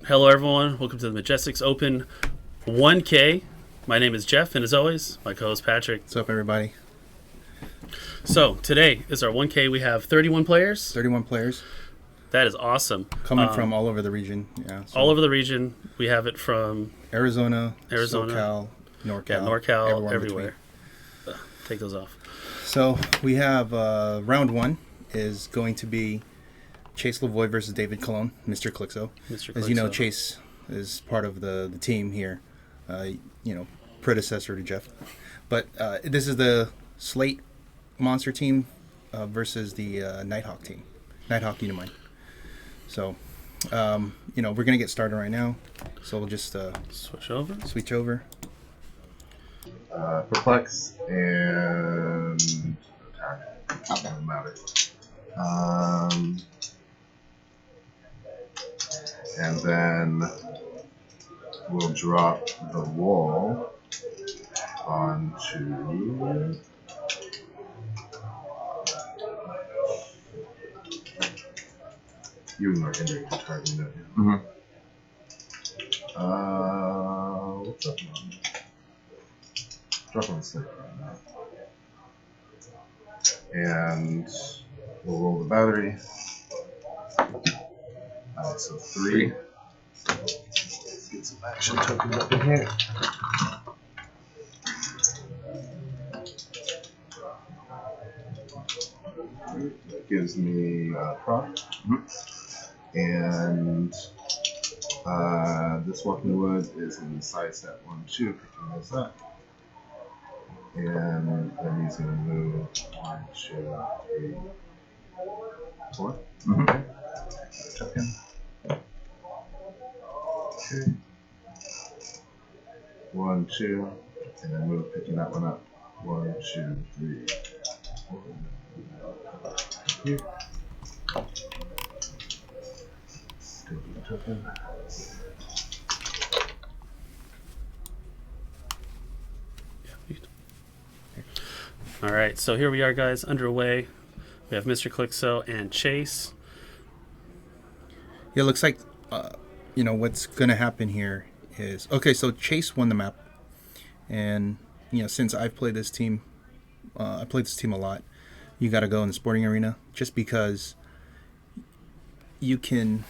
Hello, everyone. Welcome to the Majestix Open 1K. My name is Jeff, and as always, my co-host Patrick. What's up, everybody? So, today is our 1K. We have 31 players. 31 players. That is awesome. Coming from all over the region. Yeah. So all over the region. We have it from Arizona, SoCal, NorCal. Yeah, NorCal, everywhere. Take those off. So, we have round one is going to be Chase Lovoy versus David Colon, Mr. Clixo. As you know, Chase is part of the team here, predecessor to Jeff. But this is the Slate Monster team versus the Nighthawk team, Nighthawk Uni-Mind. So, we're going to get started right now. So we'll just switch over. Perplex and attack. Doesn't matter. And then we'll drop the wall onto you and our injured targeting it. Mm-hmm. What's up, man? Drop on Slate right now. And we'll roll the battery. So 3. Let's get some action tokens up in here. That gives me prop. And this walking wood is in sidestep 1, 2, picking those up. And then he's going to move 1, 2, 3, 4. Mm-hmm. Token. Okay. 1, 2, and then move picking that one up. 1, 2, 3, 4. Here. Token. All right, so here we are, guys, underway. We have Mr. Clixo and Chase. Yeah, it looks like, what's going to happen here is... Okay, so Chase won the map. And, since I've played this team, I played this team a lot. You got to go in the sporting arena just because you can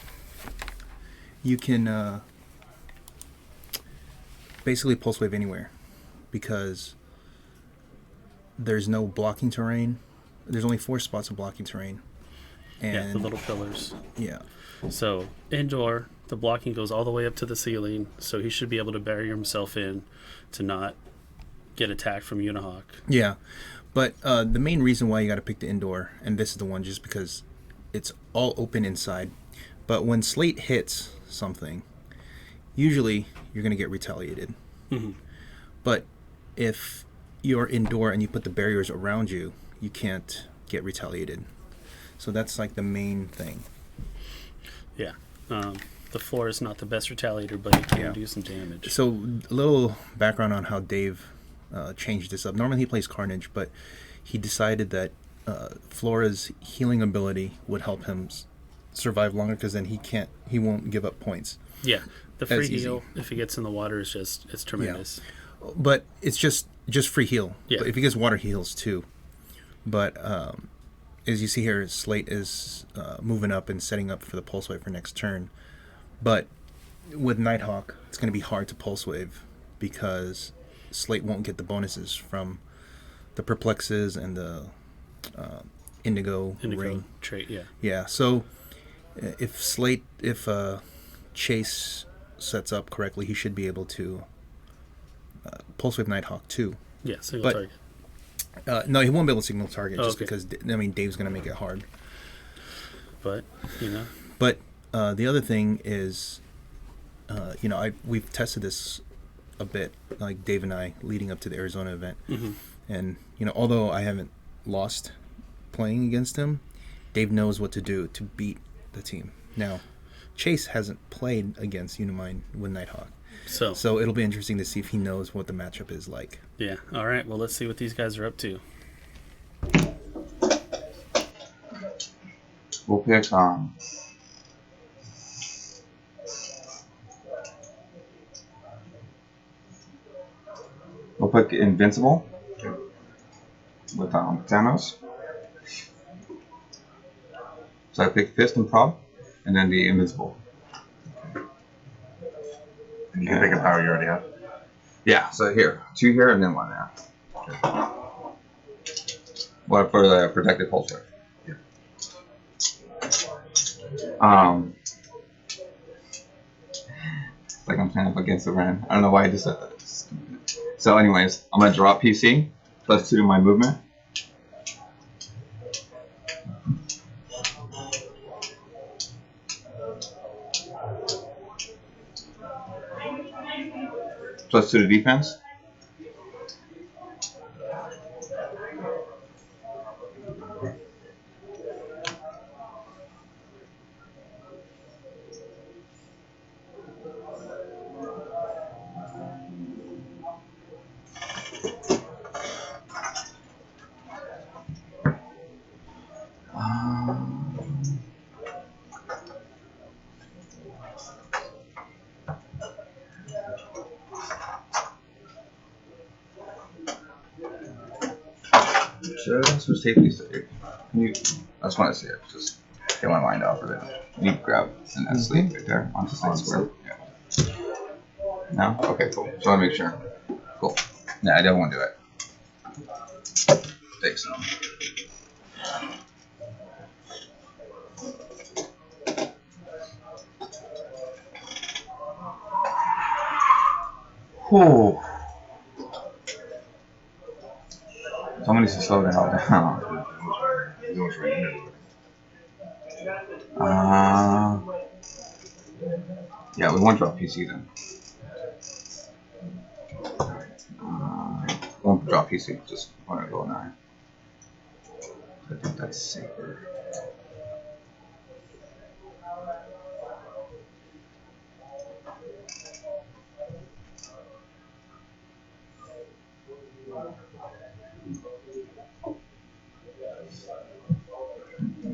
basically pulse wave anywhere because there's no blocking terrain. There's only 4 spots of blocking terrain. And the little pillars. Yeah. So indoor, the blocking goes all the way up to the ceiling, so he should be able to bury himself in to not get attacked from UniHawk. Yeah, but the main reason why you got to pick the indoor, and this is the one just because it's all open inside, but when Slate hits something, usually you're going to get retaliated. Mm-hmm. But if you're indoor and you put the barriers around you, you can't get retaliated. So that's like the main thing. Yeah. The floor is not the best retaliator, but it can do some damage. So a little background on how Dave changed this up. Normally he plays Carnage, but he decided that Flora's healing ability would help him survive longer because then he won't give up points. Yeah. The free heal, if he gets in the water, it's tremendous. Yeah. But it's just free heal. Yeah. But if he gets water, he heals too. But as you see here, Slate is moving up and setting up for the pulse wave for next turn. But with Nighthawk, it's going to be hard to pulse wave because Slate won't get the bonuses from the perplexes and the Indigo Ring trait. Yeah. Yeah. So if Chase sets up correctly, he should be able to pulse wave Nighthawk too. Yeah, single target. No, he won't be able to signal target because Dave's going to make it hard. But But the other thing is, we've tested this a bit, like Dave and I, leading up to the Arizona event. Mm-hmm. And although I haven't lost playing against him, Dave knows what to do to beat the team. Now, Chase hasn't played against Uni-Mind with Nighthawk. So it'll be interesting to see if he knows what the matchup is like. Yeah. All right. Well, let's see what these guys are up to. We'll pick took Invincible with Thanos. So I picked Fist and Prob, and then the Invincible. And you can pick a power you already have. Yeah, so here. 2 here and then 1 there. Okay. What for the protected pulse wave? Yeah. It's like I'm playing up against the Ren. I don't know why I just said that. So anyways, I'm going to drop PC, +2 to my movement. +2 to defense. Who's tape these here? Can you? I just want to see it. Just get my mind off of it. You grab and that sleeve right there onto Slate square. Yeah. No? Okay, cool. So I want to make sure. Cool. Yeah, I don't want to do it. Take some. Whew. Someone needs to slow the hell down. He was right here. Yeah, we won't drop PC then. Won't drop PC, just want to go 9. I think that's safer.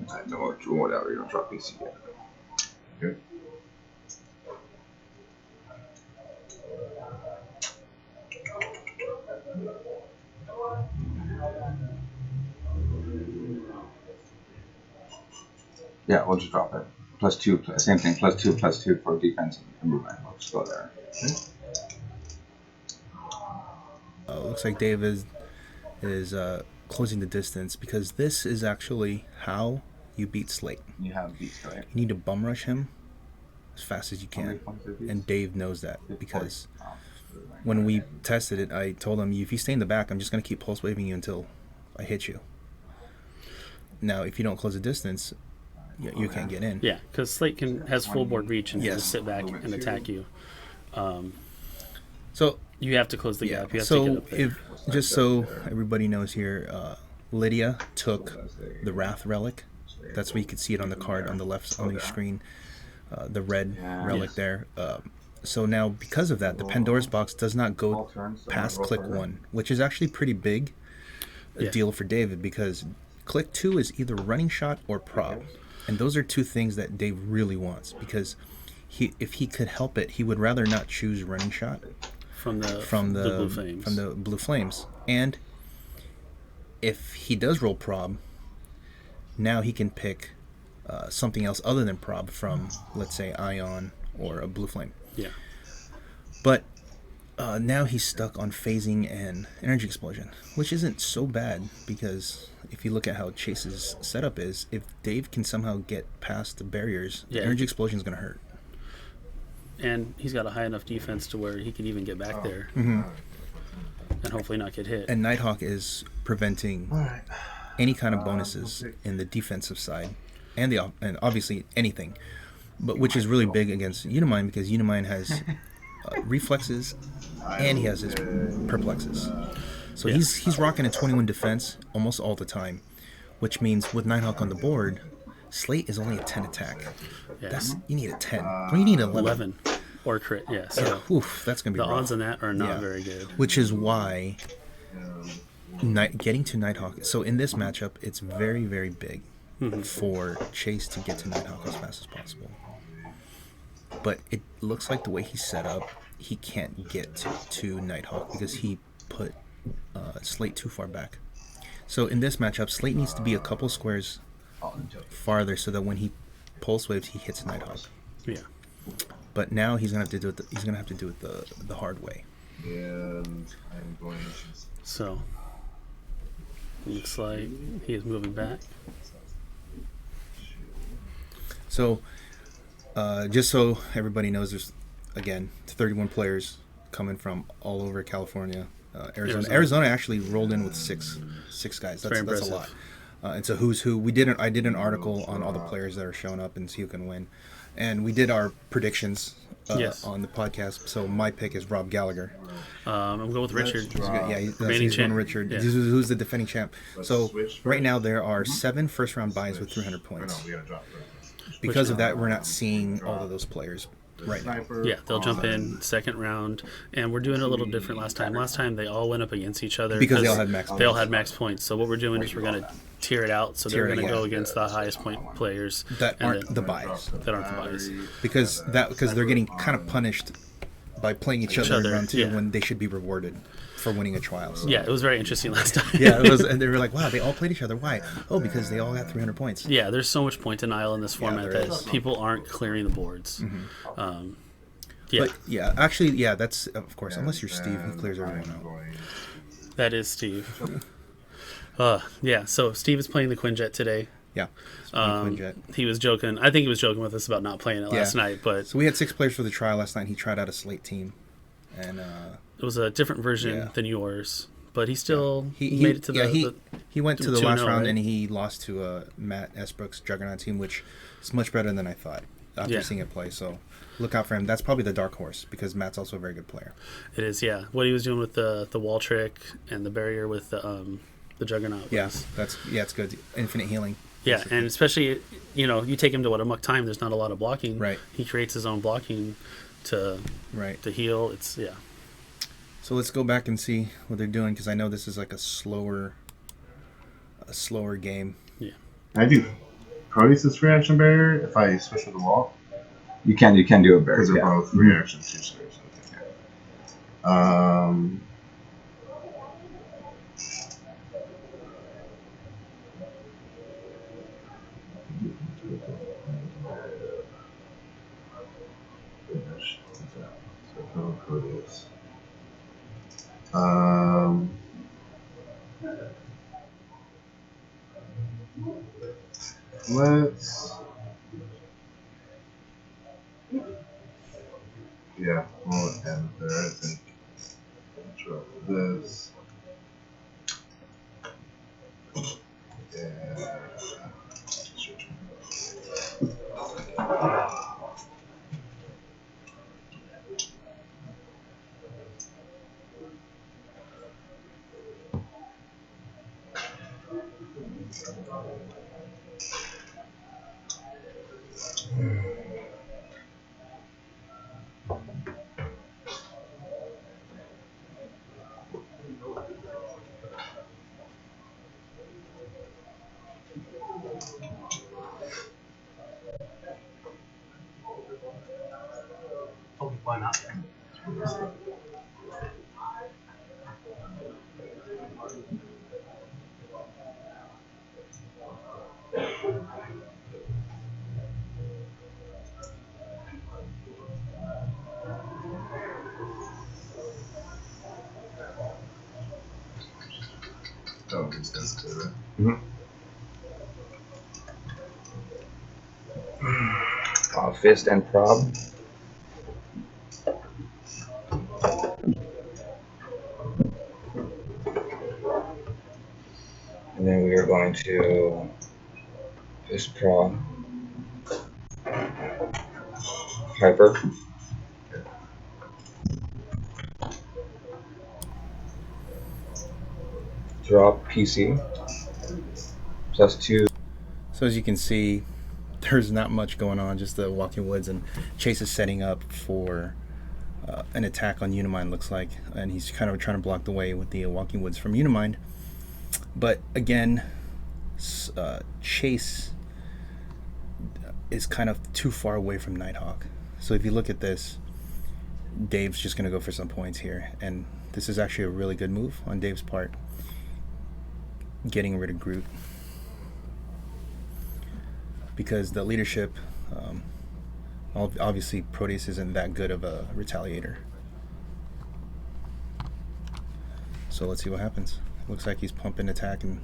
I know whatever, you don't drop PC yet. Okay. Yeah, we'll just drop it. +2, same thing, +2 for defense and movement. We'll just go there. Looks like Dave is closing the distance, because this is actually how you beat Slate. You have beats, right? You need to bum rush him as fast as you can, and Dave knows that, because when we tested it, I told him, if you stay in the back, I'm just going to keep pulse waving you until I hit you. Now, if you don't close the distance, you can't get in. Yeah, because Slate has full board reach and can Yes. just sit back and attack you. So You have to close the gap. You have to so get up there. if just so everybody knows here, Lydea took the Wrath relic. That's where you could see it on the card on the left on your screen, the red relic Yes. there. So now, because of that, the Pandora's box does not go past click 1, which is actually pretty big a Yeah. deal for David, because click 2 is either running shot or prob, and those are 2 things that Dave really wants, because if he could help it, he would rather not choose running shot from the blue flames. From the blue flames. And if he does roll prob, now he can pick something else other than prob from, let's say, Ion or a blue flame. Yeah. But now he's stuck on phasing and energy explosion, which isn't so bad, because if you look at how Chase's setup is, if Dave can somehow get past the barriers, the energy explosion is going to hurt. And he's got a high enough defense to where he can even get back there Mm-hmm. and hopefully not get hit. And Nighthawk is preventing any kind of bonuses in the defensive side, and obviously anything, but which is really big against Uni-Mind, because Uni-Mind has reflexes and he has his perplexes. So he's rocking a 21 defense almost all the time, which means with Nighthawk on the board, Slate is only a 10 attack. Yeah. You need a 10. Well, you need an 11. Or crit, yeah. So that's going to be the rough. odds on that are not very good. Which is why getting to Nighthawk. So in this matchup, it's very, very big for Chase to get to Nighthawk as fast as possible. But it looks like the way he's set up, he can't get to Nighthawk, because he put Slate too far back. So in this matchup, Slate needs to be a couple squares farther so that when he pulse waves, he hits Nighthawk. Yeah. But now he's gonna have to do it. He's gonna have to do it the hard way. And I'm going to. So looks like he is moving back. So just so everybody knows, there's again 31 players coming from all over California, Arizona. Arizona actually rolled in with six guys. That's a lot. It's a who's who. I did an article on all the players that are showing up and see who can win, and we did our predictions on the podcast. So my pick is Rob Gallagher. I'm going with Richard. He's going Richard. Yeah. Who's the defending champ. So right now there are 7 first-round buys with 300 points. Because of that, we're not seeing all of those players right now. Yeah, they'll jump in second round, and we're doing it a little different last time. Last time they all went up against each other because they all had max points. They all had max points. So what we're doing is we're going to tier it out. So they're going to go against the highest point players that aren't the buys. Because they're getting kind of punished by playing each other in round 2 when they should be rewarded for winning a trial. So. Yeah, it was very interesting last time. It was, and they were like, "Wow, they all played each other. Why? Oh, because they all got 300 points." Yeah, there's so much point denial in this format that people aren't clearing the boards. Mm-hmm. But actually, that's of course, unless you're Steve, who clears everyone out. That is Steve. So Steve is playing the Quinjet today. Yeah. He was joking. I think he was joking with us about not playing it last night. But so we had 6 players for the trial last night. He tried out a Slate team, and it was a different version than yours. But he still made it to the. He went to the last round, right? and he lost to Matt Esbrook's Juggernaut team, which is much better than I thought after seeing it play. So look out for him. That's probably the dark horse because Matt's also a very good player. It is, yeah. What he was doing with the wall trick and the barrier with the Juggernaut. It's good. Infinite healing. Yeah, and especially, you take him to a muck time, there's not a lot of blocking. Right. He creates his own blocking to heal. It's, So let's go back and see what they're doing, because I know this is like a slower game. Yeah. I do Proteus' reaction barrier if I switch with the wall. You can do a barrier. Because they're both reaction 2 squares. Proteus. Let's. Yeah, we'll end there. I think. Drop this. Yeah. Why not? Oh, it's sensitive, right? Mm-hmm. Fist and prob. And then we are going to fist prob. Hyper. Drop PC. So that's 2. So as you can see, there's not much going on, just the Walking Woods, and Chase is setting up for an attack on Uni-Mind, looks like, and he's kind of trying to block the way with the Walking Woods from Uni-Mind. But again, Chase is kind of too far away from Nighthawk. So if you look at this, Dave's just going to go for some points here and this is actually a really good move on Dave's part, getting rid of Groot, because the leadership, obviously Proteus isn't that good of a retaliator. So let's see what happens. Looks like he's pumping attack and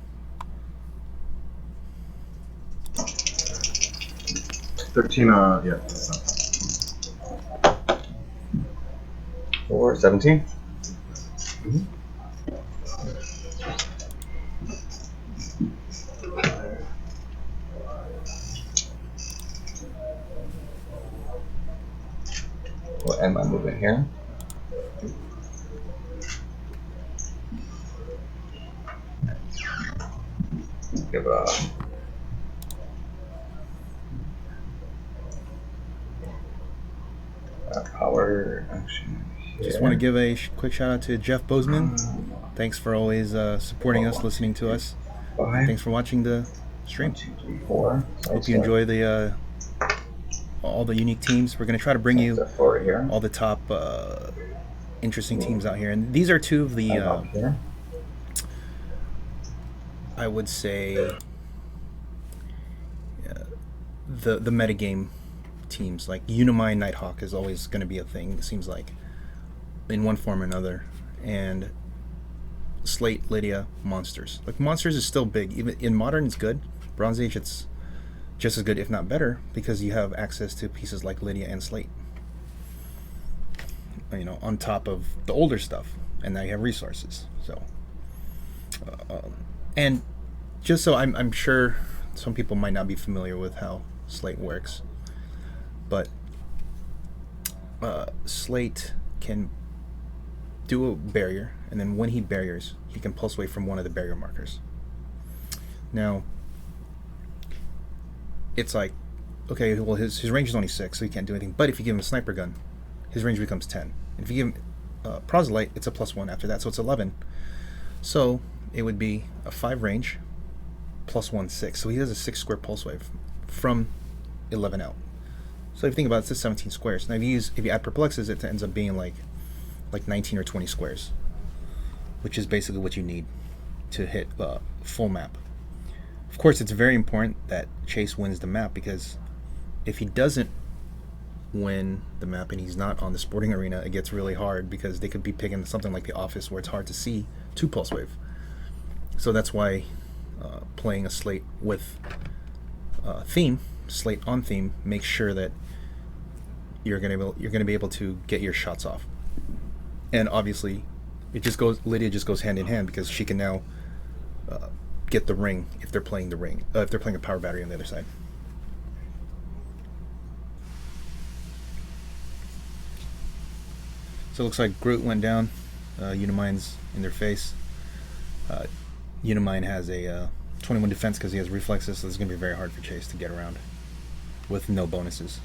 13, yeah. That's not. 4, 17. We'll end my movement here. Give a power action. just want to give a quick shout out to Jeff Bozeman. Thanks for always supporting us, listening to us. Thanks for watching the stream. 1, 2, 3, 4. Hope you enjoy the all the unique teams. We're going to try to bring you all the top interesting teams out here. And these are two of the, I would say, the metagame teams. Like Uni-Mind Nighthawk is always going to be a thing, it seems like, in one form or another. And Slate, Lydea, Monsters. Like Monsters is still big. Even in Modern, it's good. Bronze Age, it's just as good, if not better, because you have access to pieces like Lydea and Slate, you know, on top of the older stuff, and now you have resources. So and just so I'm sure some people might not be familiar with how Slate works, but Slate can do a barrier, and then when he barriers, he can pulse away from one of the barrier markers. Now it's like, okay, well his range is only 6, so he can't do anything. But if you give him a sniper gun, his range becomes 10. And if you give him Proselyte, it's a +1 after that, so it's 11. So it would be a 5 range +1 6. So he has a 6 square pulse wave from 11 out. So if you think about it, it's just 17 squares. Now if you add perplexes, it ends up being like 19 or 20 squares, which is basically what you need to hit full map. Of course, it's very important that Chase wins the map, because if he doesn't win the map and he's not on the sporting arena, it gets really hard, because they could be picking something like the Office where it's hard to see 2 pulse wave. So that's why playing a Slate with theme, Slate on theme, makes sure that you're gonna be able to get your shots off. And obviously, Lydea just goes hand in hand, because she can now get the ring if they're playing the ring, if they're playing a power battery on the other side. So it looks like Groot went down. Uni-Mind's in their face. Uni-Mind has a 21 defense because he has reflexes, so it's going to be very hard for Chase to get around with no bonuses.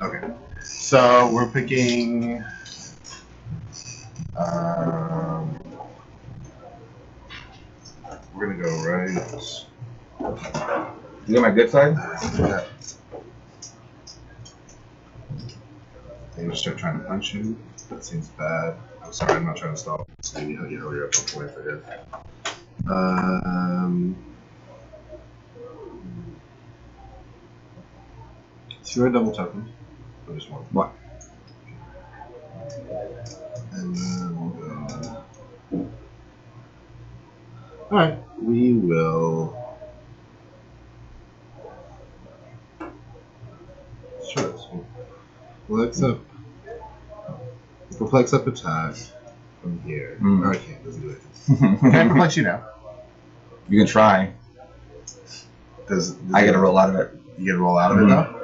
Okay, so we're picking. We're gonna go right. You get my good side? Yeah. They just start trying to punch you. That seems bad. I'm sorry, I'm not trying to stall. So you know you're up on points, I guess. So you're a double token. I just want What? And then we'll go. Alright, we will. Sure, so flex up. We'll flex up attack from here. Mm. Oh, I can't, doesn't do it. Can I flex you now? You can try. Does I get a roll out of it. You get a roll out of it now?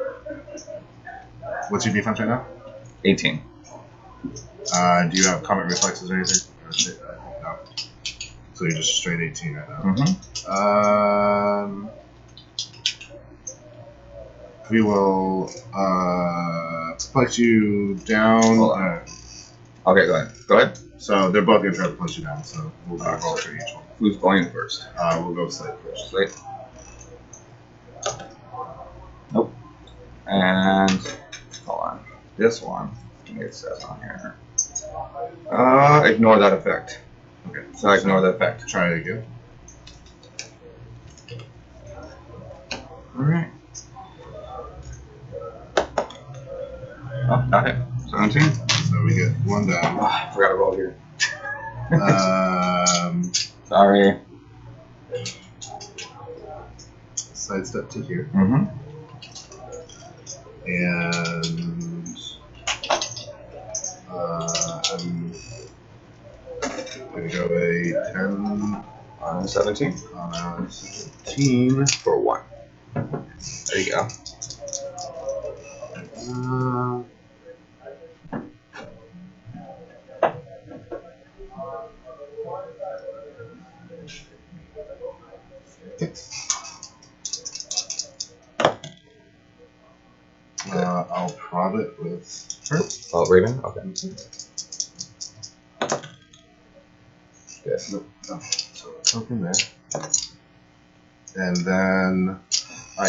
What's your defense right now? 18. Do you have combat reflexes or anything? No. So you're just straight 18 right now. We will flex you down. Hold on. Okay, go ahead. Go ahead. So they're both going to try to punch you down, so we'll do a roll for each one. Who's going first? We'll go Slate first. Slate. Nope. And hold on. This one. It says on here. Ignore that effect. Okay. So ignore that effect. Try it again. Alright. Oh, got it. 17. So we get one down. Oh, I forgot to roll here. Sorry. Sidestep to here. Mm-hmm. And I'm going to go a 10 On 17. on a 17. For 1. There you go. I'll prod it with her. Oh, Raven? Okay. Yes. Nope. No. So token there. And then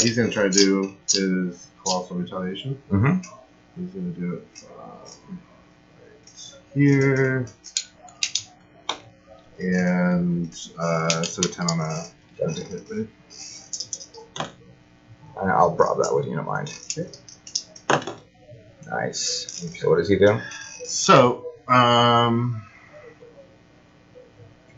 he's going to try to do his colossal retaliation. Mm-hmm. He's going to do it right here. And so a 10 on a 17 hit, right? And I'll prob that with Uni-Mind. Okay. Nice. So what does he do? So,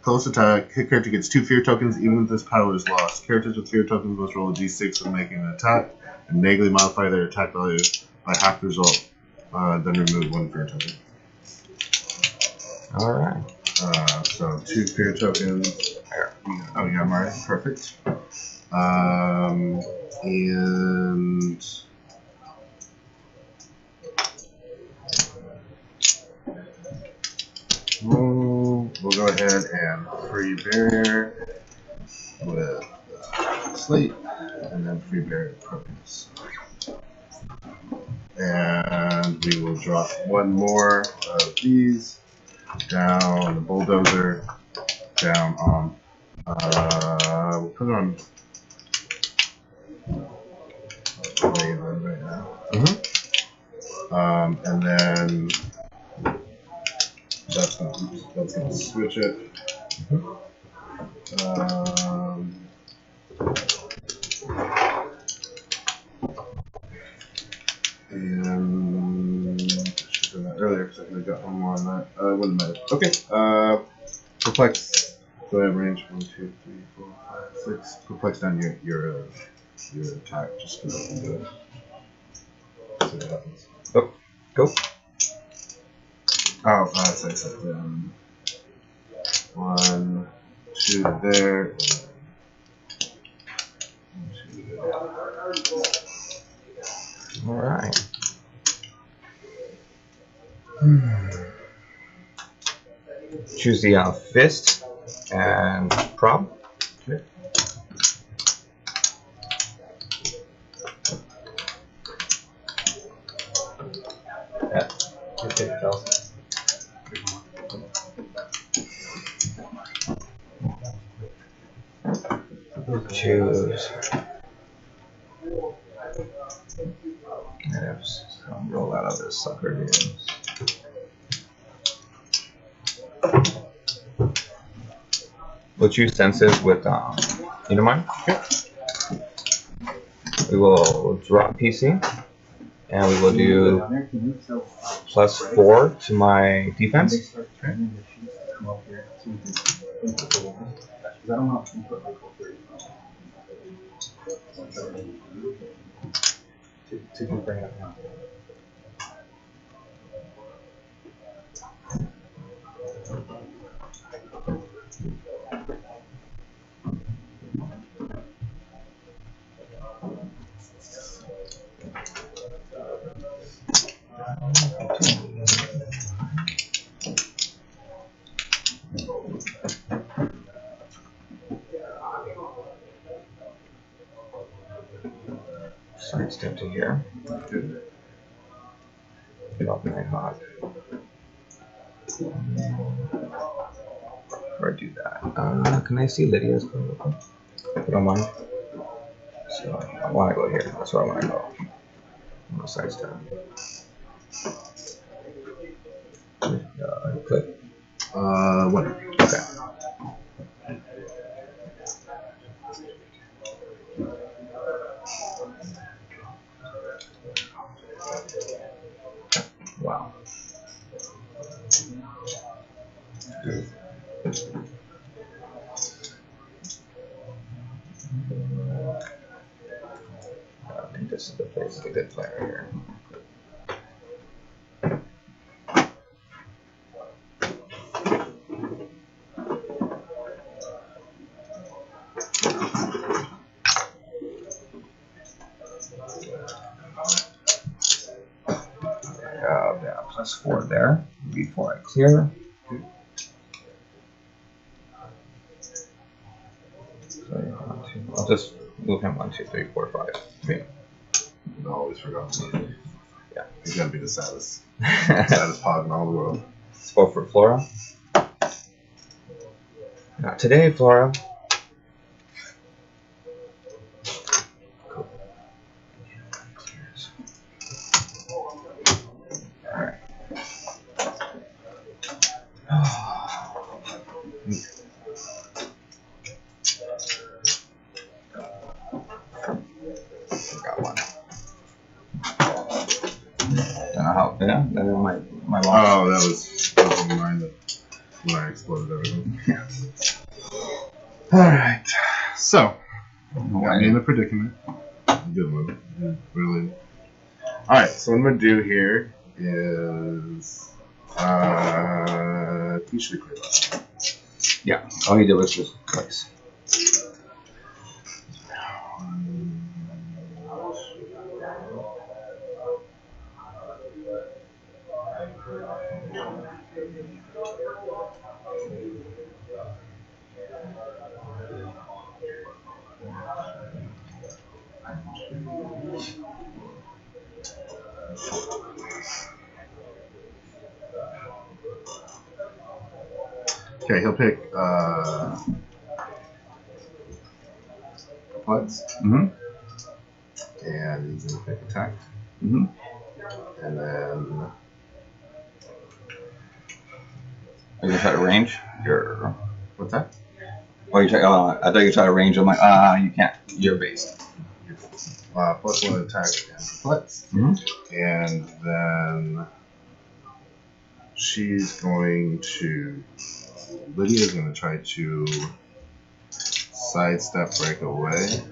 close attack. Hit character gets 2 fear tokens even if this power is lost. Characters with fear tokens must roll a d6 when making an attack and negatively modify their attack value by half the result. Then remove 1 fear token. Alright. So 2 fear tokens. There. Oh, yeah, I'm right. Perfect. And we'll go ahead and free barrier with Slate, and then free barrier with Proteus. And we will drop 1 more of these down the Bulldozer, down on. We'll put it on Raven right now. Mm-hmm. And then that's gonna switch it. And I should have done that earlier because I could have got 1 more on that. It wouldn't matter. Okay. Perplex. So I have range 1, 2, 3, 4, 5, 6. Perplex down your attack. Just go and do it. See what happens. Oh, go. Oh, so I said 1, 2 there. And 2 there. Alright. Choose the fist and prob. Okay. Yeah. Okay, choose this sucker here. We'll choose senses with Uni-Mind. We will drop PC, and we will do +4 to my defense. Sidestep to here. Get off Nighthawk. Before I do that, can I see Lydia's code real quick? If you don't mind. So I want to go here. That's where I want to go. I'm going to sidestep. Click. What? Okay. Wow. I think this is the place to get player here. +4 there before I clear. So I'll just move him 1, 2, 3, 4, 5. Okay. I always forgot. Yeah. He's gonna be the saddest. Saddest pod in all the world. Let's go for Flora. Not today, Flora. Yeah, that was my loss. Oh, that was on mine when I exploded everything. Yeah. Alright. So, got me in a predicament. Good one. Really. Alright, so what I'm going to do here is... you should clear that. Yeah, all he did was just twice. Okay, he'll pick Putz. Mm-hmm. And he's going to pick attack. Mm-hmm. And then... Are you going to try to range? Your... What's that? Oh, you try, I thought you tried to range. I'm like, you can't. You're based. +1 attack and Putz. Mm-hmm. And then she's going to... Lydia's going to try to sidestep, break away.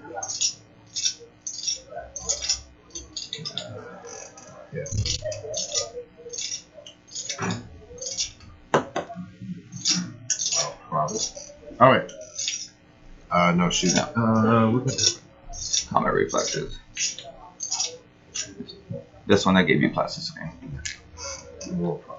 Yeah. Oh, probably. Oh, wait. No, she's... No. Look at that. Combat reflexes. This one I gave you plasticity. More problem.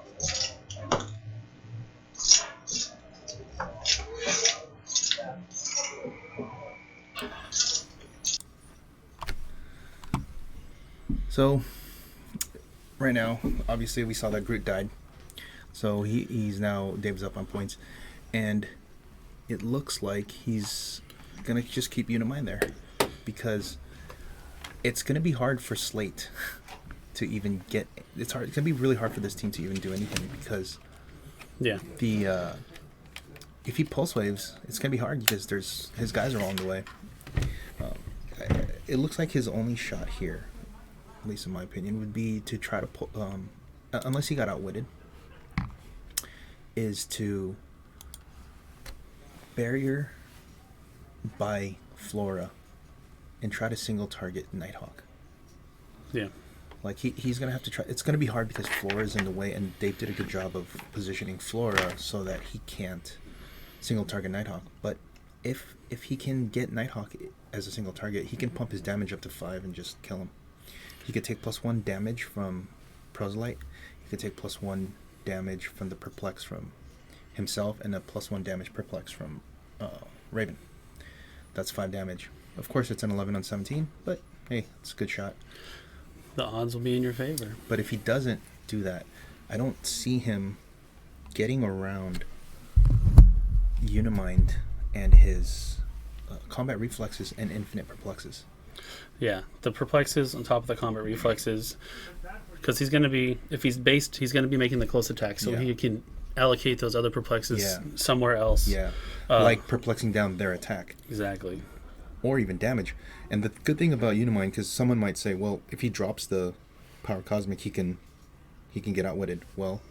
So, right now, obviously we saw that Groot died. So he's now, Dave's up on points. And it looks like he's going to just keep Uni-Mind there. Because it's going to be hard for Slate to even get. It's hard. It's gonna be really hard for this team to even do anything because the if he pulse waves, it's gonna be hard because his guys are all in the way. It looks like his only shot here, at least in my opinion, would be to try to pull. Unless he got outwitted, is to barrier by Flora and try to single target Nighthawk. Yeah. Like he's gonna have to try. It's gonna be hard because Flora is in the way, and Dave did a good job of positioning Flora so that he can't single target Nighthawk. But if he can get Nighthawk as a single target, he can pump his damage up to 5 and just kill him. He could take +1 damage from Proselyte. He could take +1 damage from the Perplex from himself, and a +1 damage Perplex from Raven. That's 5 damage. Of course, it's an 11 on 17, but hey, it's a good shot. The odds will be in your favor. But if he doesn't do that, I don't see him getting around Uni-Mind and his combat reflexes and infinite perplexes. Yeah, the perplexes on top of the combat reflexes, because he's going to be, if he's based, he's going to be making the close attack, so he can allocate those other perplexes somewhere else. Yeah, like perplexing down their attack. Exactly. Or even damage. And the good thing about Uni-Mind, because someone might say, well, if he drops the Power Cosmic, he can get outwitted. Well,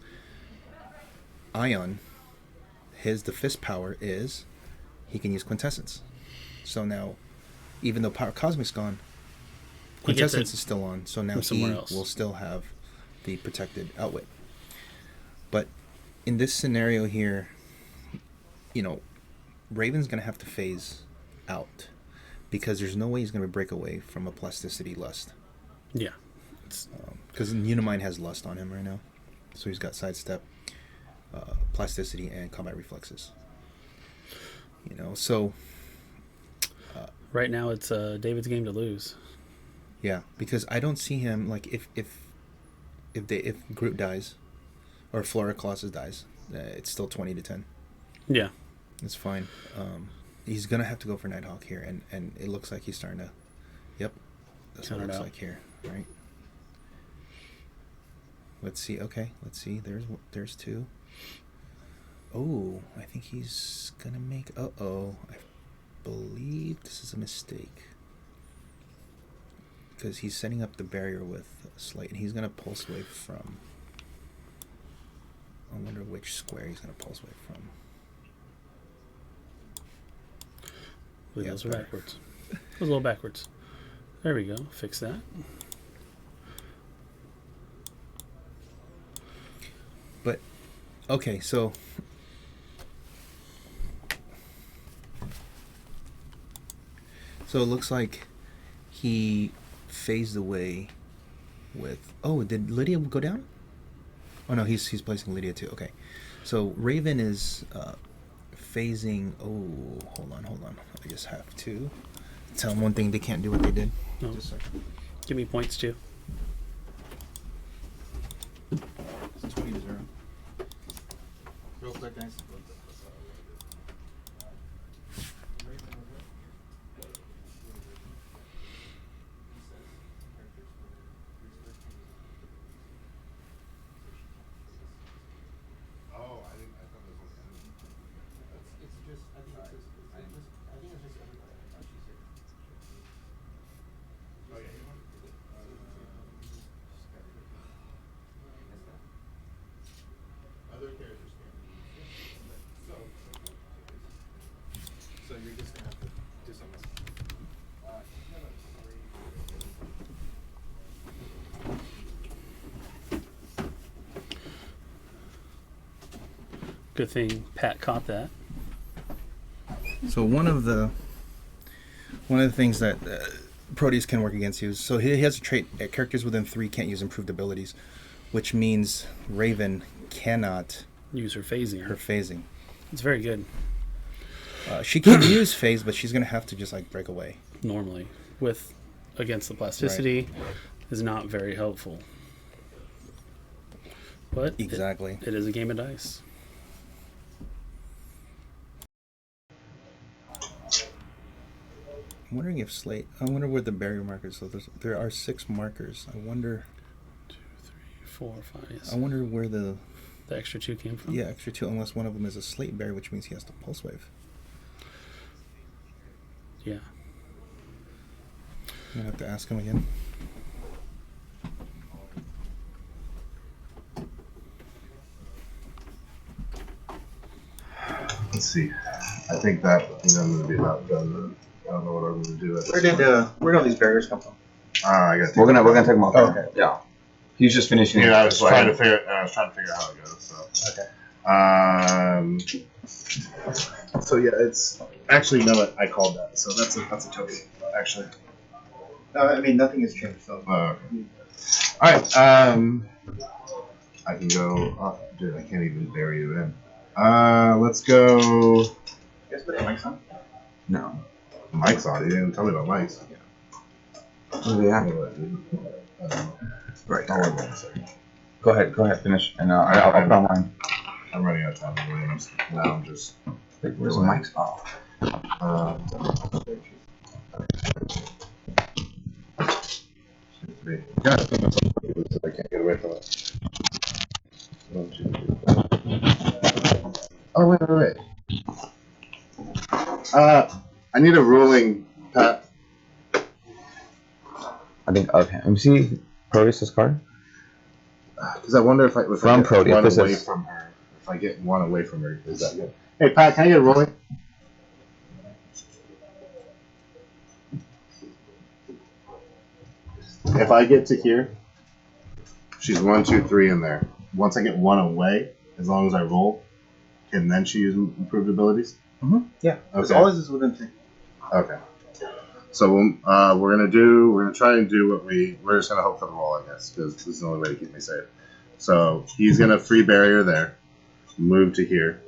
Ion, the fist power is he can use Quintessence. So now, even though Power Cosmic's gone, Quintessence is still on. So now he will still have the protected outwit. But in this scenario here, Raven's going to have to phase out, because there's no way he's going to break away from a plasticity lust. Yeah. Because Uni-Mind has lust on him right now. So he's got sidestep, plasticity, and combat reflexes. So... right now it's David's game to lose. Yeah, because I don't see him, like, if Groot dies, or Flora Colossus dies, it's still 20-10. Yeah. It's fine. He's going to have to go for Nighthawk here, and it looks like he's starting to... Yep. That's what it looks like here, right? Let's see. Okay, let's see. There's 2. Oh, I think he's going to make... Uh-oh. I believe this is a mistake. Because he's setting up the barrier with Slate, and he's going to pulse wave from... I wonder which square he's going to pulse wave from. Those are backwards. It was a little backwards. There we go. Fix that. But, okay, so... So it looks like he phased away with... Oh, did Lydea go down? Oh, no, he's placing Lydea too. Okay. So Raven is... phasing. Oh, hold on. I just have to tell them one thing. They can't do what they did. No. Just a second. Give me points too. It's 20-0. Real quick, guys. So you're just gonna have to do something. Good thing Pat caught that. So one of the things that Proteus can work against you is, so he has a trait, characters within 3 can't use improved abilities, which means Raven cannot use her phasing. It's very good. She can use phase, but she's going to have to just like break away. Normally, against the plasticity, is not very helpful. But exactly, it is a game of dice. I'm wondering if Slate. I wonder where the barrier markers. So there are 6 markers. I wonder. 4, 5. Yes. I wonder where the extra 2 came from. Yeah, extra 2, unless one of them is a Slate Barrier, which means he has to Pulse Wave. Yeah. I'm gonna have to ask him again. Let's see. I think I'm going to be about done then. I don't know what I'm going to do. Where did all these barriers come from? I got. We're gonna take them off. Oh, okay. Yeah. He's just finishing. Yeah, I was That's why- trying to figure how it goes. So. Okay. So yeah, it's actually no. I called that. So that's a token. Actually. I mean, nothing has changed. So. Okay. All right. I can go. Oh, dude, I can't even bury you in. Let's go. You guys put the mics on? No. Mike's on. You didn't tell me about Mike's. Oh, yeah. Right. I'll wait 1 second. Go ahead, finish, and I'll put on mine. I'm running out of time. Now I'm just. Wait, where's the mics? Oh. Yeah, I can't get away from it. 1, 2, 3. Oh wait. I need a ruling, Pat. I think of him. Let me see Proteus' card. Because I wonder if I From get Proteus, one this away is- from her. If I get one away from her, is that good? Hey Pat, can I get a ruling? If I get to here, she's 1, 2, 3 in there. Once I get one away, as long as I roll, can then she use improved abilities? Yeah. Because Okay. all this is within 3. Okay. So we're gonna try and do we're just gonna hope for the roll, I guess, because this is the only way to keep me safe. So he's gonna free barrier there, move to here,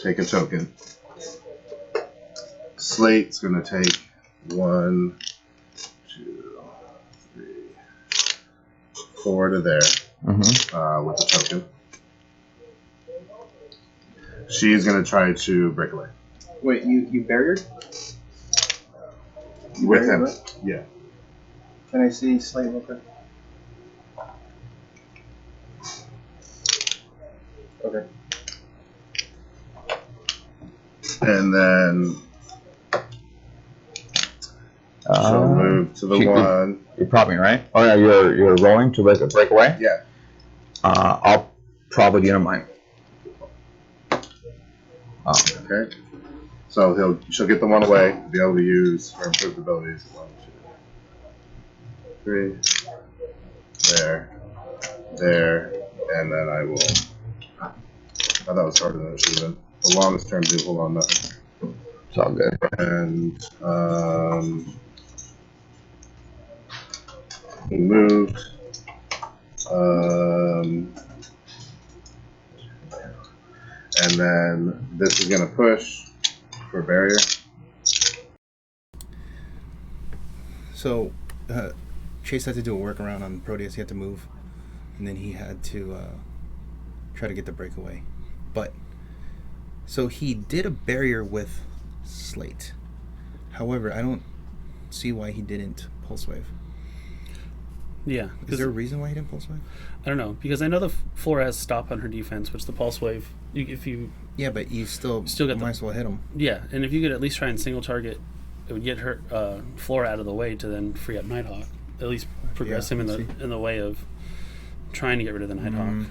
take a token. Slate's gonna take 1, 2, 3, 4 to there with the token. She's gonna try to break away Wait, you barriered? with him. What? Yeah. Can I see Slate real quick? Okay. And then she'll move to the 1. You're propping, right? Oh yeah, you're rolling to break away. Yeah. I'll probably Uni-Mind. Okay. So she'll get the 1 away, be able to use her improved abilities. 1, 2, 3. There, and then I will. I thought that was harder than it should have been. The longest term do hold on nothing. It's all good. And he moved. And then this is gonna push for barrier. So, Chase had to do a workaround on Proteus. He had to move, and then he had to try to get the breakaway. But so he did a barrier with Slate. However, I don't see why he didn't Pulse Wave. Yeah. Is there a reason why he didn't Pulse Wave? I don't know, because I know the Flora has stop on her defense, which the Pulse Wave, Yeah, but you still got might as well hit him. Yeah, and if you could at least try and single target, it would get her Flora out of the way to then free up Nighthawk. At least progress him in the way of trying to get rid of the Nighthawk.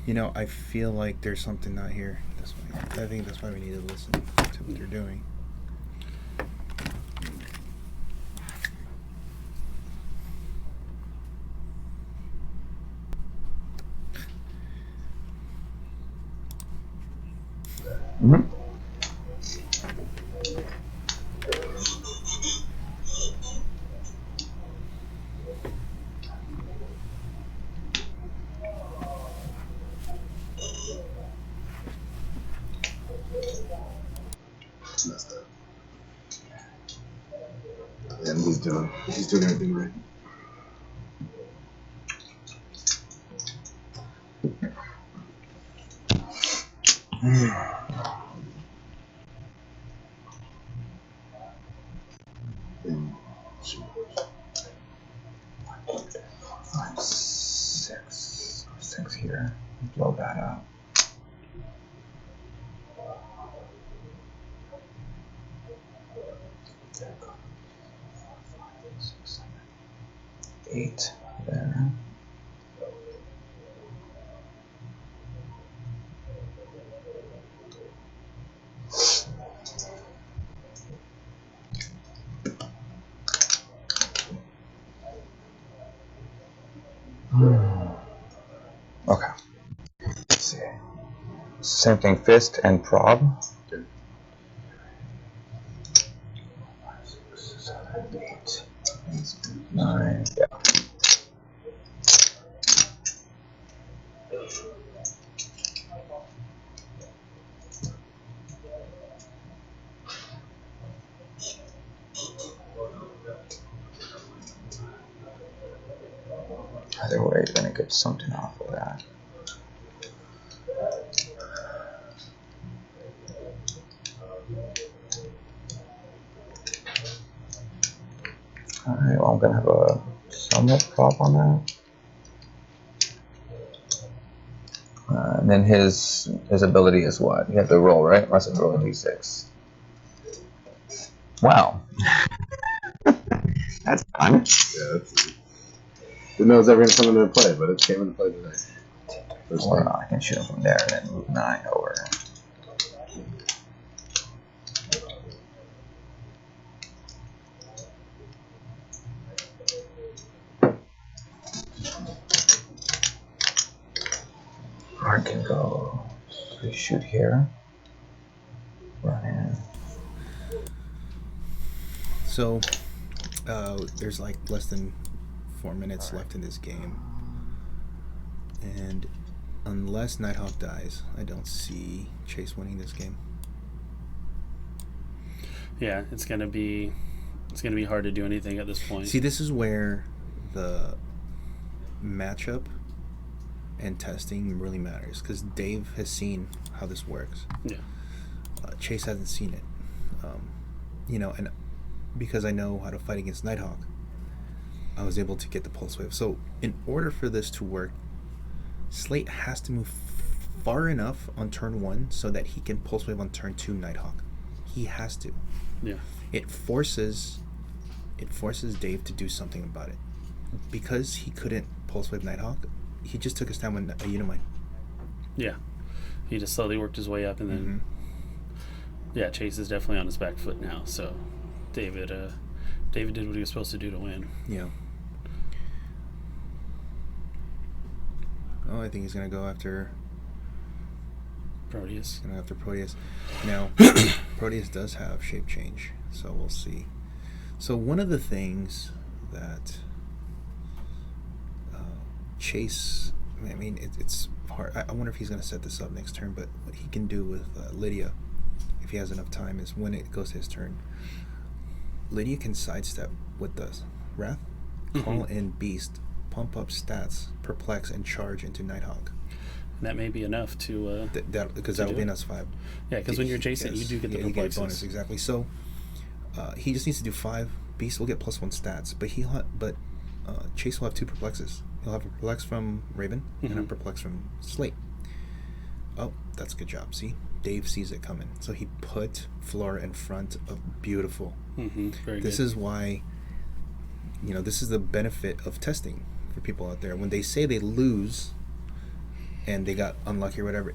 You know, I feel like there's something not here. That's why I think that's why we need to listen to what they're doing. Messed up. And he's doing everything right. And 5, 6. here. Blow that up. Eight there. Okay. Let's see. Same thing, fist and prob. 6, 7, 8, 9. Yeah. Either way, you're gonna get something off of that. Alright, well, I'm gonna have a somewhat prop on that. And then his ability is what? You have to roll, right? Must have rolled a d6. Wow. That's fun. Yeah, that's. Didn't know it was ever going to come into play, but it came into play today. Or I can shoot him from there and then move 9 over. I can go shoot here. Run in. So, there's like less than 4 minutes left in this game. And unless Nighthawk dies, I don't see Chase winning this game. Yeah, it's gonna be hard to do anything at this point. See, this is where the matchup and testing really matters, because Dave has seen how this works. Yeah. Chase hasn't seen it. And because I know how to fight against Nighthawk, I was able to get the pulse wave. So in order for this to work, Slate has to move far enough on turn 1 so that he can pulse wave on turn 2 Nighthawk. He has to. Yeah. It forces Dave to do something about it. Because he couldn't pulse wave Nighthawk, he just took his time with a Uni-Mind. Yeah. He just slowly worked his way up, and then yeah, Chase is definitely on his back foot now. So David did what he was supposed to do to win. Yeah. Oh, I think he's gonna go after Proteus. Now, Proteus does have shape change, so we'll see. So one of the things that Chase, I mean, it's hard. I wonder if he's going to set this up next turn, but what he can do with Lydea, if he has enough time, is when it goes his turn, Lydea can sidestep with the Wrath, call in Beast, pump up stats, perplex, and charge into Nighthawk. That may be enough to because that'll be an S5. Yeah, because when you're adjacent, you do get the perplexes. Bonus, exactly. So he just needs to do 5. Beast will get +1 stats, but Chase will have 2 perplexes. He'll have a perplex from Raven and a perplex from Slate. Oh, that's a good job. See, Dave sees it coming, so he put Flora in front of beautiful. Very this good. is why, this is the benefit of testing for people out there. When they say they lose and they got unlucky or whatever,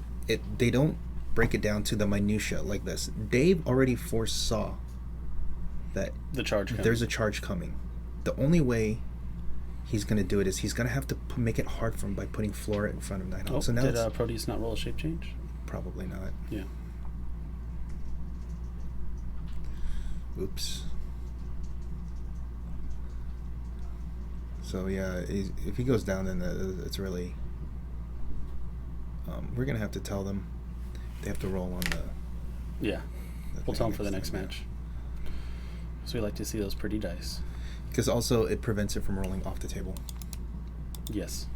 they don't break it down to the minutia like this. Dave already foresaw that there's a charge coming. The only way he's going to do it is he's going to have to make it hard for him by putting Flora in front of Nighthawk. So now did Proteus not roll a shape change? Probably not. Yeah. Oops. So yeah, if he goes down, then it's really. We're gonna have to tell them they have to roll on the. Yeah, we'll tell them for the next match. So we like to see those pretty dice. Because also it prevents it from rolling off the table. Yes.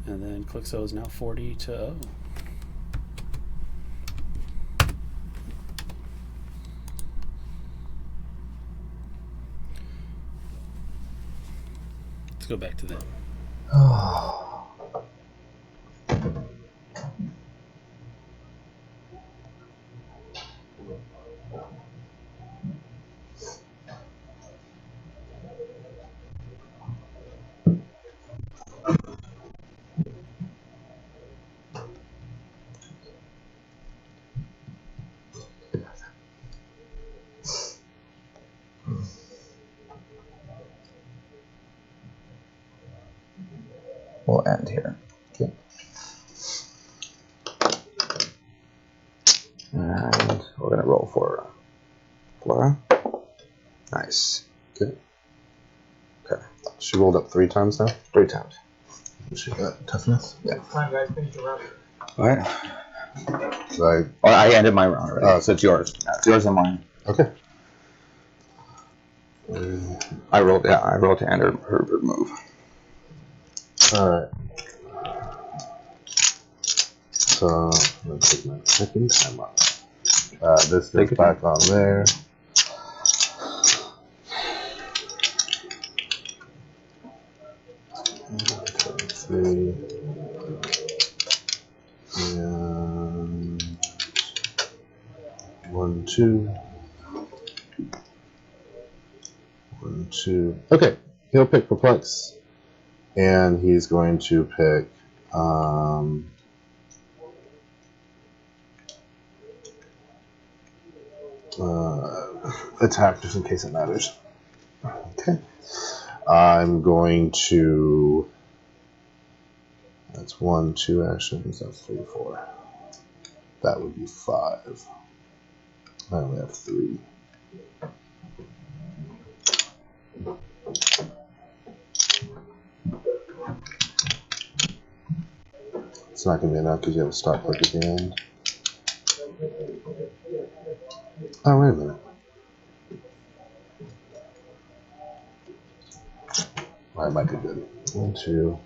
And then Clixo is now 40-0. Let's go back to them. end here. Okay. And we're gonna roll for Flora. Nice. Okay. Okay. She rolled up 3 times now. 3 times. She got toughness. Yeah. Fine, guys, finish your round. All right. So I ended my round already. Oh. So it's yours. It's yours and mine. okay. I rolled to end her move. All right. So I'm gonna take my second time up. This Take goes it back on there. Three. And 1, 2. 1, 2. Okay, he'll pick Perplex, and he's going to pick attack just in case it matters. Okay, I'm going to. That's 1, 2 actions. That's 3, 4. That would be 5. I only have 3. It's not going to be enough because you have a stop click at the end. Oh, wait a minute. I might be good. 1, 2.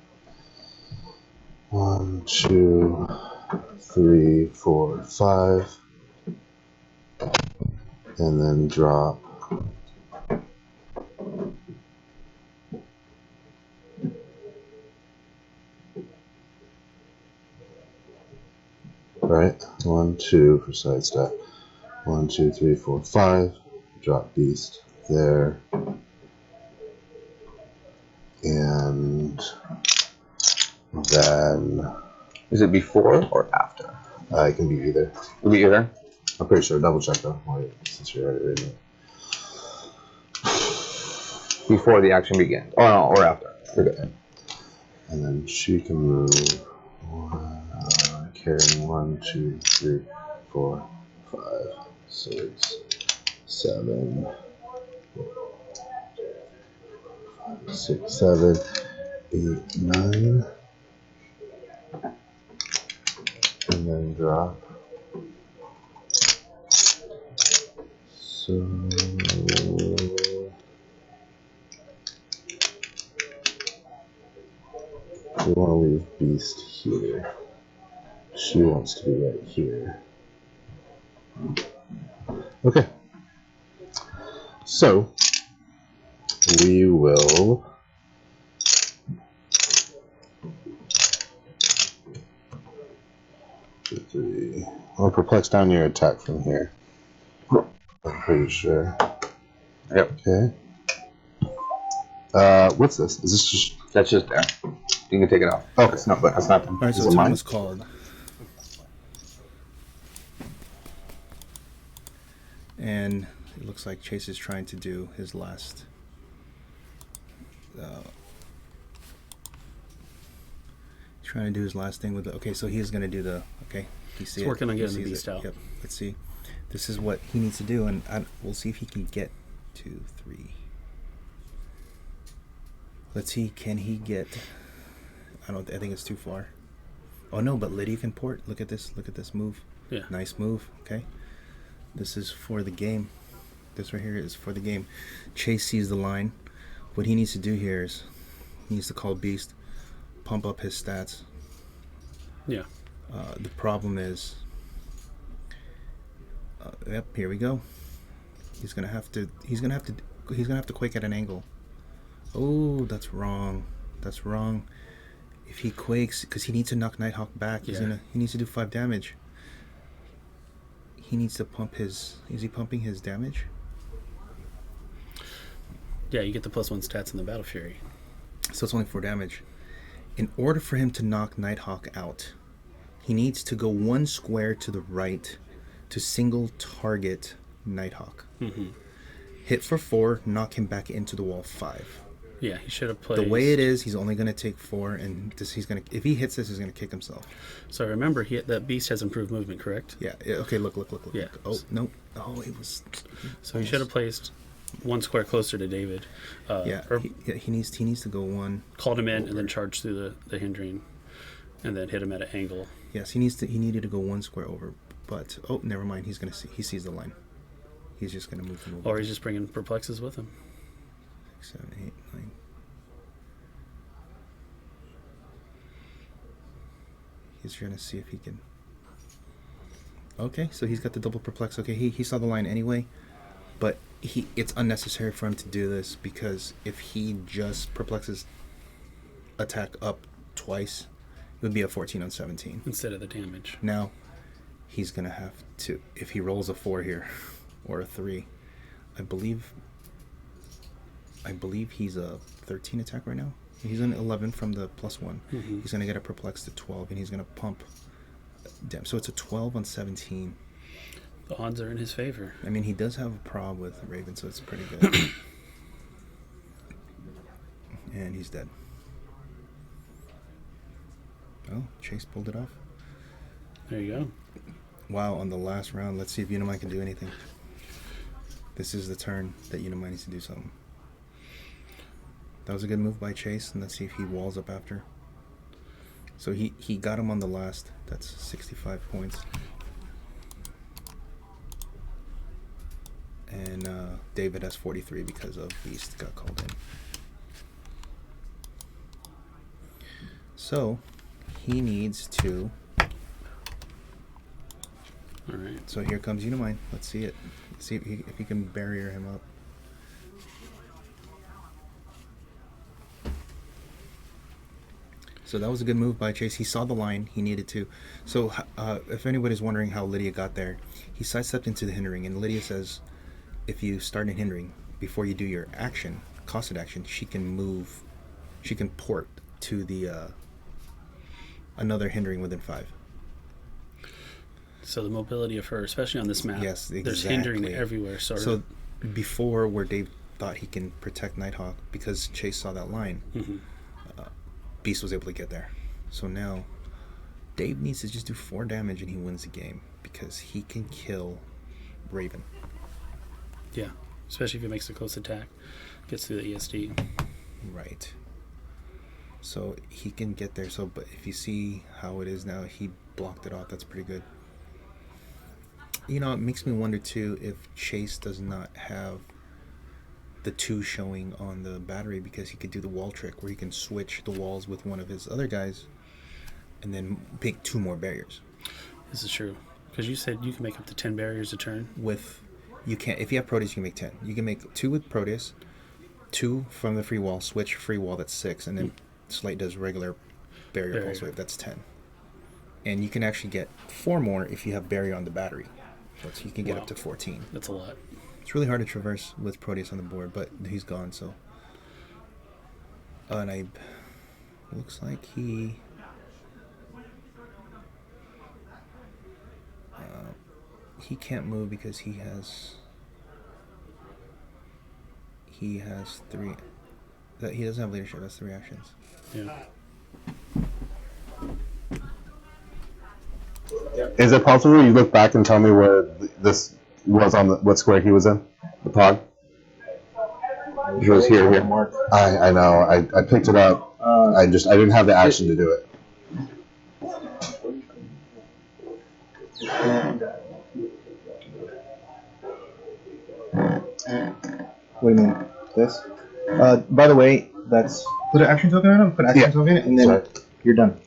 1, 2, 3, 4, 5. And then drop. Right, 1, 2 for sidestep. 1, 2, 3, 4, 5. Drop beast there. And then Is it before or after? it can be either. It'll be either. I'm pretty sure. Double check though. Wait, since you're already reading it. Before the action begins. Oh no, or after. Okay. And then she can move. Carrying 1, 2, 3, 4, 5, 6, 7, 6, 7, 8, 9. And then drop. So we want to leave Beast here. She wants to be right here. Okay. So we will I'll perplex down your attack from here. I'm pretty sure. Yep. Okay. What's this? Is this just That's just there. You can take it off. okay? That's not. But that's not. All right, Is so it mine? time is called. And it looks like Chase is trying to do his last. Trying to do his last thing with the. Okay, so he's gonna do the. Okay, you see He's it? working on You getting the see beast out. Yep. Let's see. This is what he needs to do, and we'll see if he can get 2, 3. Let's see. Can he get? I think it's too far. Oh no, but Lydea can port. Look at this. Look at this move. Yeah. Nice move. Okay. This is for the game. This right here is for the game. Chase sees the line. What he needs to do here is he needs to call Beast, pump up his stats. Yeah. The problem is, yep, here we go. He's gonna have to quake at an angle. Oh, that's wrong. That's wrong. If he quakes, because he needs to knock Nighthawk back, he needs to do 5 damage. He needs to pump his. Is he pumping his damage? Yeah, you get the +1 stats in the Battle Fury. So it's only 4 damage. In order for him to knock Nighthawk out, he needs to go 1 square to the right to single target Nighthawk. Mm-hmm. Hit for 4, knock him back into the wall 5. Yeah, he should have played. The way it is, he's only going to take 4, and he's going to. If he hits this, he's going to kick himself. So remember, that beast has improved movement, correct? Yeah. Okay. Look. Yeah. Look. Oh no. Oh, it was. So he should have placed 1 square closer to David. He needs to go 1. Called him in and then charged through the hindering, and then hit him at an angle. Yes, he needed to go 1 square over, but never mind. He sees the line. He's just going to move him over. Or he's just bringing perplexes with him. 6, 7, 8, 9. He's trying to see if he can. Okay, so he's got the double perplex. Okay, he saw the line anyway, but it's unnecessary for him to do this because if he just perplexes attack up twice, it would be a 14 on 17 instead of the damage. Now he's gonna have to, if he rolls a 4 here or a 3, I believe he's a 13 attack right now. He's an 11 from the +1. Mm-hmm. He's gonna get a perplex to 12, and he's gonna pump. Damn, so it's a 12 on 17. The odds are in his favor. I mean, he does have a prob with Raven, so it's pretty good. And he's dead. Oh, Chase pulled it off. There you go. Wow, on the last round, let's see if Uni-Mind can do anything. This is the turn that Uni-Mind needs to do something. That was a good move by Chase, and let's see if he walls up after. So he got him on the last. That's 65 points. And David has 43 because of Beast got called in. So he needs to. All right. So here comes Uni-Mind. Let's see it. Let's see if he can barrier him up. So that was a good move by Chase. He saw the line. He needed to. So if anybody's wondering how Lydea got there, he sidestepped into the hindering, and Lydea says if you start in hindering, before you do your action, costed action, she can port to the another hindering within 5. So the mobility of her, especially on this map, yes, exactly. There's hindering everywhere. So before, where Dave thought he can protect Nighthawk, because Chase saw that line, mm-hmm. Beast was able to get there. So now Dave needs to just do 4 damage and he wins the game, because he can kill Raven. Yeah, especially if he makes a close attack, gets through the ESD. Right. So he can get there. So, but if you see how it is now, he blocked it off. That's pretty good. You know, it makes me wonder too if Chase does not have the 2 showing on the battery, because he could do the wall trick where he can switch the walls with one of his other guys and then pick 2 more barriers. This is true, because you said you can make up to 10 barriers a turn. You can't. If you have Proteus, you can make 10. You can make 2 with Proteus, 2 from the free wall, switch free wall, that's 6, and then Slate does regular barrier pulse wave, that's 10. And you can actually get 4 more if you have barrier on the battery. So you can get up to 14. That's a lot. It's really hard to traverse with Proteus on the board, but he's gone, so. And looks like he can't move because he has 3. That he doesn't have leadership. That's 3 actions. Yeah. Is it possible you look back and tell me where this was on what square he was in? The pod? He was here. I know. I picked it up. I didn't have the action to do it. What do you mean? This? By the way, that's put an action token on him. Put an action token, and then you're done.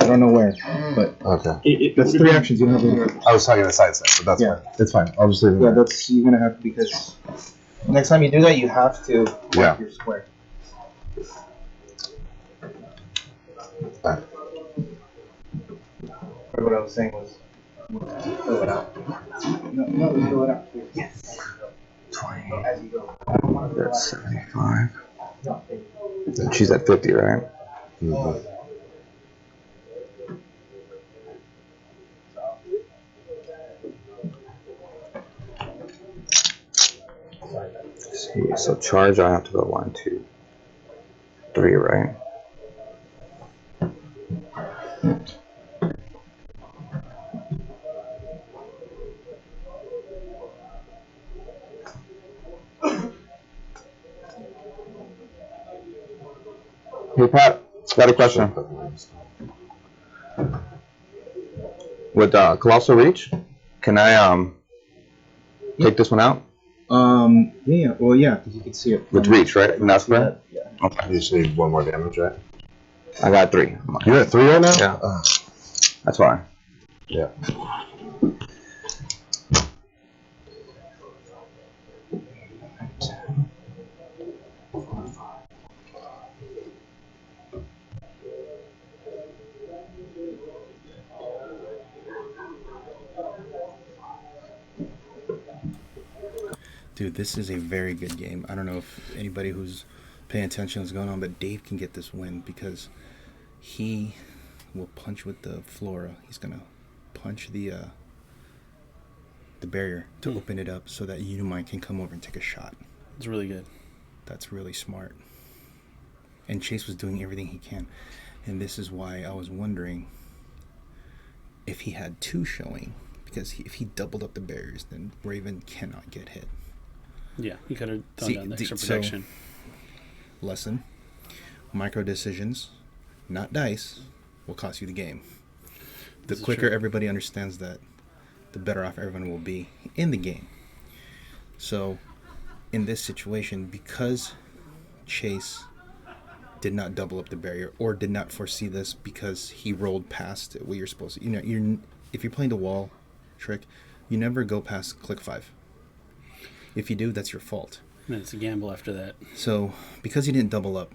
I don't know where, but okay. That's 3 actions. You don't have to. I was talking to sidestep, but that's fine. It's fine. I'll just leave it. Yeah, that's you're gonna have to, because next time you do that, you have to mark your square. Alright. What I was saying was, fill it out. No, fill it out. Yes. 20. As you go. That's 75. And she's at 50, right? Mm-hmm. see. So charge, I have to go 1, 2, 3, right? Hey Pat, got a question. With Colossal Reach, can I take this one out? Yeah. Well, yeah, because you can see it. With Reach, right? And that's fair? Yeah. Okay. You just need 1 more damage, right? I got 3. You're at 3 right now? Yeah. That's fine. Yeah. Dude, this is a very good game. I don't know if anybody who's paying attention to what's going on, but Dave can get this win because he will punch with the Flora. He's gonna punch the barrier to open it up so that Uni-Mind can come over and take a shot. It's really good. That's really smart. And Chase was doing everything he can. And this is why I was wondering if he had 2 showing. Because if he doubled up the barriers, then Raven cannot get hit. Yeah, he could have done the extra protection. Lesson. Micro decisions, not dice, will cost you the game. The quicker everybody understands that, the better off everyone will be in the game. So, in this situation, because Chase did not double up the barrier or did not foresee this because he rolled past what you're supposed to, if you're playing the wall trick, you never go past click 5. If you do, that's your fault. And it's a gamble after that. So, because he didn't double up,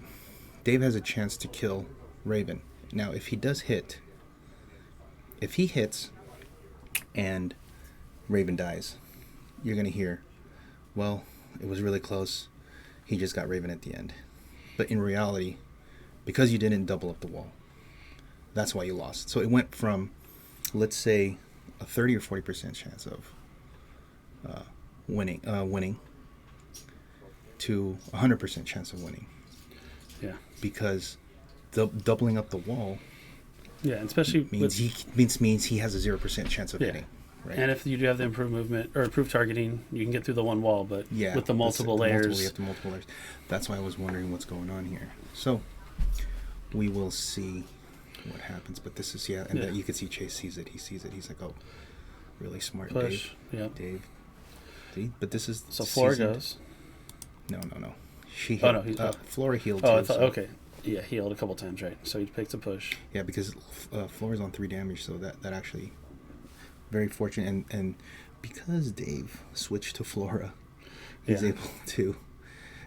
Dave has a chance to kill Raven. Now, if he does hit, if he hits and Raven dies, you're going to hear, well, it was really close. He just got Raven at the end. But in reality, because you didn't double up the wall, that's why you lost. So it went from, let's say, a 30 or 40% chance of winning to 100% chance of winning. Yeah. Because doubling up the wall, yeah, especially means he has a 0% chance of hitting. Right? And if you do have the improved movement or improved targeting, you can get through the one wall. But with the multiple layers, you have the multiple layers. That's why I was wondering what's going on here. So we will see what happens. But this is and you can see Chase sees it. He sees it. He's like, oh, really smart, push. Dave. See, but this is so Flora goes. No. She. Flora healed. Oh, okay. Yeah, healed a couple times, right? So he picks a push. Yeah, because Flora's on 3 damage, so that actually very fortunate, and because Dave switched to Flora, he's able to.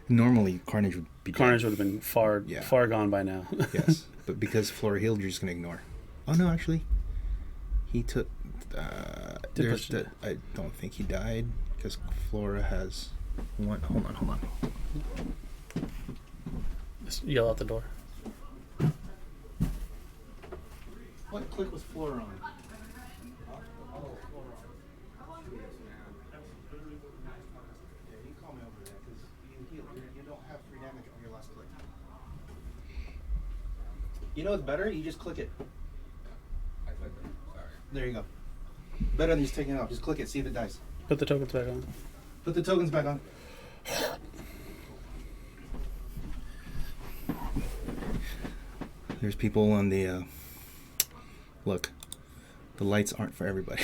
Normally, Carnage would be. Carnage would have been far gone by now. Yes, but because Flora healed, you're just gonna ignore. Oh no, actually, he took. I don't think he died because Flora has one. Hold on. Just yell out the door. What click was Flora on? You know what's better? You just click it. I clicked it. Sorry. There you go. Better than just taking it off. Just click it. See if it dies. Put the tokens back on. Put the tokens back on. There's people on the... look. The lights aren't for everybody.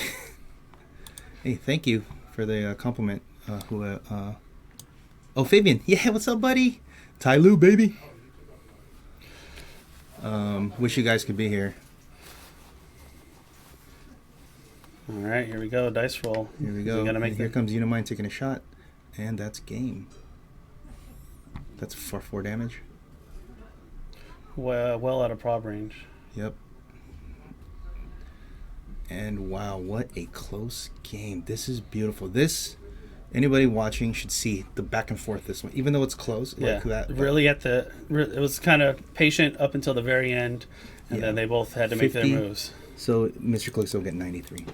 Hey, thank you for the compliment. Oh, Fabian. Yeah, what's up, buddy? Ty Lue, baby. Wish you guys could be here. All right, here we go. Dice roll. Here we go. Here comes Uni-Mind taking a shot, and that's game. That's for 4 damage. Well out of prob range. Yep. And wow, what a close game. This is beautiful. Anybody watching should see the back and forth this one, even though it's close. Yeah, like that. Really it was kind of patient up until the very end, and then they both had to make their moves. So Mr. Clicks will get 93.